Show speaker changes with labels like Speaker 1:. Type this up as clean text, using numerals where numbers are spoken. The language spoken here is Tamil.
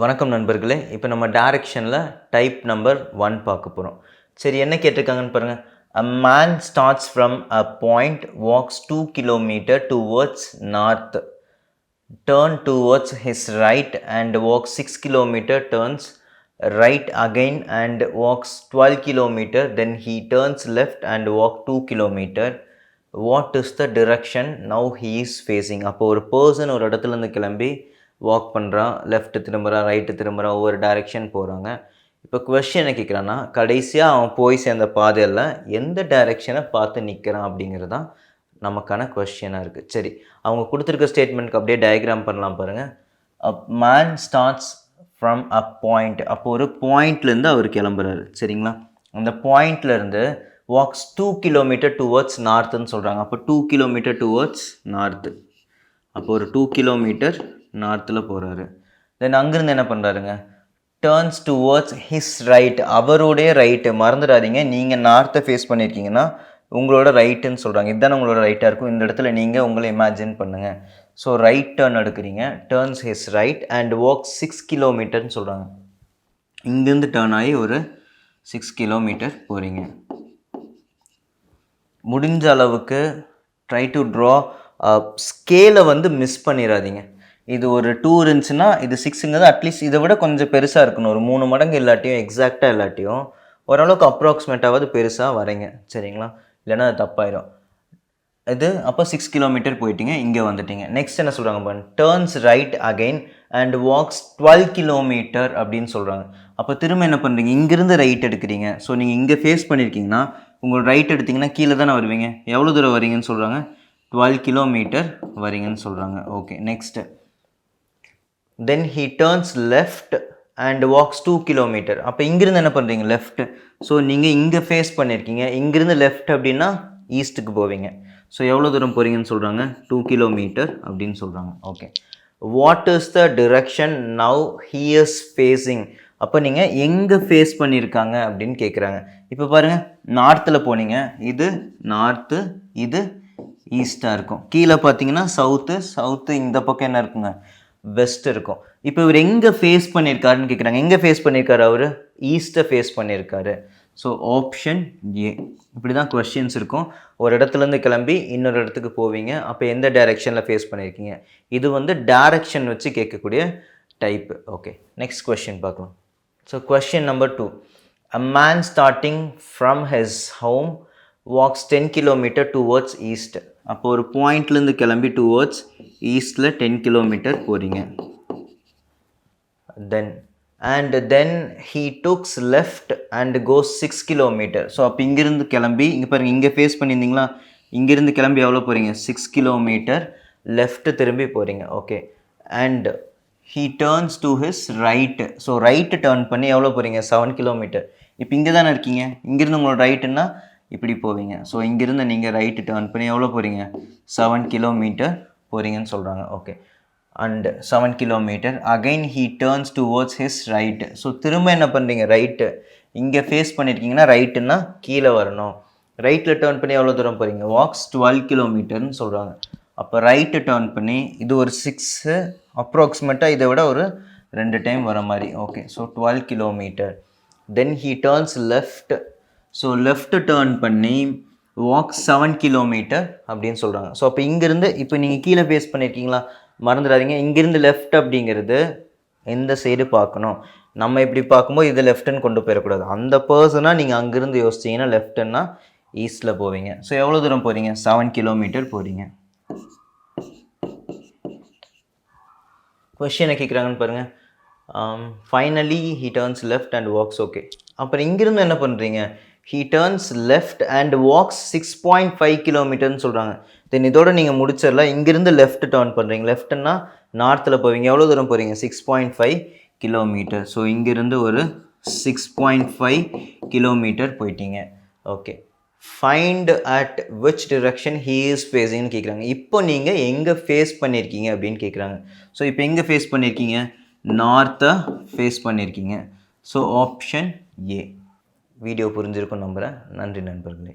Speaker 1: வணக்கம் நண்பர்களே. இப்போ நம்ம டைரக்ஷனில் டைப் நம்பர் 1 பார்க்க போகிறோம். சரி, என்ன கேட்டிருக்காங்கன்னு பாருங்கள். A man starts from a point, walks 2 km towards north, turn towards his right and walks 6 km, turns right again and walks 12 km, then he turns left and walks 2 km. What is the direction now he is facing? அப்போ ஒரு பர்சன் ஒரு இடத்துலேருந்து கிளம்பி வாக் பண்ணுறான், லெஃப்ட்டு திரும்புகிறான், ரைட்டு திரும்புகிறான், ஒவ்வொரு டைரெக்ஷன் போகிறாங்க. இப்போ கொஸ்டின் என்ன கேட்குறான்னா, கடைசியாக அவன் போய் சேர்ந்த பாதையில் எந்த டைரெக்ஷனை பார்த்து நிற்கிறான் அப்படிங்கிறது தான் நமக்கான கொஸ்டினாக இருக்குது. சரி, அவங்க கொடுத்துருக்க ஸ்டேட்மெண்ட்க்கு அப்படியே டயக்ராம் பண்ணலாம் பாருங்கள். A man starts from a point. அப்போ ஒரு பாயிண்ட்லேருந்து அவர் கிளம்புறாரு. சரிங்களா, அந்த பாயிண்ட்லேருந்து வாக்ஸ் 2 km டுவர்ட்ஸ் நார்த்துன்னு சொல்கிறாங்க. அப்போ 2 km டுவர்ட்ஸ் நார்த்து. அப்போ ஒரு 2 km நார்த்தில் போகிறாரு. தென் அங்கேருந்து என்ன பண்ணுறாருங்க, டேர்ன்ஸ் டுவர்ட்ஸ் ஹிஸ் ரைட். அவருடைய ரைட்டு மறந்துடாதீங்க. நீங்கள் நார்த்தை ஃபேஸ் பண்ணியிருக்கீங்கன்னா உங்களோட ரைட்டுன்னு சொல்கிறாங்க. இதுதான் உங்களோட ரைட்டாக இருக்கும். இந்த இடத்துல நீங்கள் உங்களை இமேஜின் பண்ணுங்கள். ஸோ ரைட் டேர்ன் எடுக்கிறீங்க, turns his right and walk 6 km சொல்கிறாங்க. இங்கேருந்து டேர்ன் ஆகி ஒரு 6 km போகிறீங்க. முடிஞ்ச அளவுக்கு ட்ரை டு ட்ரா ஸ்கேலை மிஸ் பண்ணிடாதீங்க. இது ஒரு 2 இருந்துச்சுன்னா இது 6ங்கிறது அட்லீஸ்ட் இதை விட கொஞ்சம் பெருசாக இருக்கணும். ஒரு 3 மடங்கு இல்லாட்டியும் எக்ஸாக்டாக இல்லாட்டியும் ஓரளவுக்கு அப்ராக்சிமேட்டாவது பெருசாக வரைங்க. சரிங்களா, இல்லைன்னா அது தப்பாயிடும். இது அப்போ 6 km போயிட்டீங்க, இங்கே வந்துட்டீங்க. நெக்ஸ்ட் என்ன சொல்கிறாங்க பாருங்க, turns right again and walks 12 km அப்படின்னு சொல்கிறாங்க. அப்போ திரும்ப என்ன பண்ணுறீங்க, இங்கேருந்து ரைட் எடுக்கிறீங்க. ஸோ நீங்கள் இங்கே ஃபேஸ் பண்ணியிருக்கீங்கன்னா உங்களோட ரைட் எடுத்திங்கன்னா கீழே தானே வருவீங்க. எவ்வளோ தூரம் வரீங்கன்னு சொல்கிறாங்க, 12 km வரீங்கன்னு சொல்கிறாங்க. Okay, next then he turns left and walks 2 km. அப்போ இங்கேருந்து என்ன பண்ணுறீங்க, லெஃப்ட். ஸோ நீங்கள் இங்கே ஃபேஸ் பண்ணியிருக்கீங்க, இங்கேருந்து லெஃப்ட் அப்படின்னா ஈஸ்ட்டுக்கு போவீங்க. ஸோ எவ்வளோ தூரம் போகிறீங்கன்னு சொல்கிறாங்க, 2 km அப்படின்னு சொல்கிறாங்க. Okay, what is the direction now he is facing. அப்போ நீங்கள் எங்கே ஃபேஸ் பண்ணியிருக்காங்க அப்படின்னு கேட்குறாங்க. இப்போ பாருங்கள், நார்த்தில் போனீங்க, இது நார்த்து, இது ஈஸ்ட்டாக இருக்கும். கீழே பார்த்தீங்கன்னா சவுத்து, இந்த பக்கம் என்ன இருக்குங்க, வெஸ்ட் இருக்கும். இப்போ இவர் எங்கே ஃபேஸ் பண்ணியிருக்காருன்னு கேட்குறாங்க. எங்கே ஃபேஸ் பண்ணியிருக்காரு, அவர் ஈஸ்ட்டை ஃபேஸ் பண்ணியிருக்காரு. So option A. இப்படி தான் கொஸ்டின்ஸ் இருக்கும். ஒரு இடத்துலேருந்து கிளம்பி இன்னொரு இடத்துக்கு போவீங்க. அப்போ எந்த டைரெக்ஷனில் ஃபேஸ் பண்ணியிருக்கீங்க, இது டைரெக்ஷன் வச்சு கேட்கக்கூடிய டைப்பு. ஓகே, நெக்ஸ்ட் கொஸ்டின் பார்க்கலாம். So question number 2. A man starting from his home walks 10 km towards east. அப்போ ஒரு பாயிண்ட்லேருந்து கிளம்பி டுவர்ட்ஸ் ஈஸ்டில் 10 km போகிறீங்க. தென் he tooks left and goes 6 km. So அப்போ இங்கேருந்து கிளம்பி இங்கே பாருங்கள், இங்கே ஃபேஸ் பண்ணியிருந்தீங்களா, இங்கேருந்து கிளம்பி எவ்வளோ போகிறீங்க, 6 km லெஃப்ட்டு திரும்பி போகிறீங்க. Okay, and he turns to his right. So right turn பண்ணி எவ்வளோ போகிறீங்க, 7 km. இப்போ இங்கே தானே இருக்கீங்க, இங்கேருந்து உங்களோட ரைட்டுன்னா இப்படி போவீங்க. ஸோ இங்கேருந்து நீங்கள் ரைட்டு டேர்ன் பண்ணி எவ்வளோ போகிறீங்க, 7 km போகிறீங்கன்னு சொல்கிறாங்க. Okay, and 7 km again he turns towards his right. So திரும்ப என்ன பண்ணுறீங்க, ரைட்டு இங்கே ஃபேஸ் பண்ணியிருக்கீங்கன்னா ரைட்டுன்னா கீழே வரணும். ரைட்டில் டேர்ன் பண்ணி எவ்வளோ தூரம் போகிறீங்க, வாக்ஸ் 12 km சொல்கிறாங்க. அப்போ ரைட்டு டேர்ன் பண்ணி இது ஒரு 6 அப்ராக்சிமேட்டாக இதை விட ஒரு 2 டைம் வர மாதிரி. Okay, so 12 km. Then he turns left. So left turn பண்ணி வாக் 7 km அப்படின்னு சொல்கிறாங்க. ஸோ அப்போ இங்கேருந்து இப்போ நீங்கள் கீழே ஃபேஸ் பண்ணியிருக்கீங்களா, மறந்துடாதீங்க. இங்கேருந்து லெஃப்ட் அப்படிங்கிறது எந்த சைடு பார்க்கணும். நம்ம இப்படி பார்க்கும்போது இது லெஃப்ட்டுன்னு கொண்டு போயிடக்கூடாது. அந்த பர்சனாக நீங்கள் அங்கேருந்து யோசிச்சிங்கன்னா லெஃப்ட்டுன்னா ஈஸ்ட்டில் போவீங்க. ஸோ எவ்வளோ தூரம் போகிறீங்க, 7 km போகிறீங்க. கொஸ்டினை கேட்குறாங்கன்னு பாருங்கள். Finally he turns left and walks. Okay, அப்புறம் இங்கேருந்து என்ன பண்ணுறீங்க, he turns left and walks 6.5 km சொல்கிறாங்க. தென் இதோட நீங்கள் முடிச்சிடலாம். இங்கேருந்து லெஃப்ட் டேர்ன் பண்ணுறீங்க, லெஃப்ட்னா நார்த்தில் போவீங்க. எவ்வளோ தூரம் போகிறீங்க, 6.5 km. ஸோ இங்கேருந்து ஒரு 6.5 km போயிட்டீங்க. Okay, find at which direction he is ஃபேஸிங்னு கேட்குறாங்க. இப்போ நீங்கள் எங்கே ஃபேஸ் பண்ணியிருக்கீங்க அப்படின்னு கேட்குறாங்க. ஸோ இப்போ எங்கே ஃபேஸ் பண்ணியிருக்கீங்க, நார்த்தை ஃபேஸ் பண்ணியிருக்கீங்க. So option A. வீடியோ புரிஞ்சிருக்கும் நம்புகிறேன். நன்றி நண்பர்களே.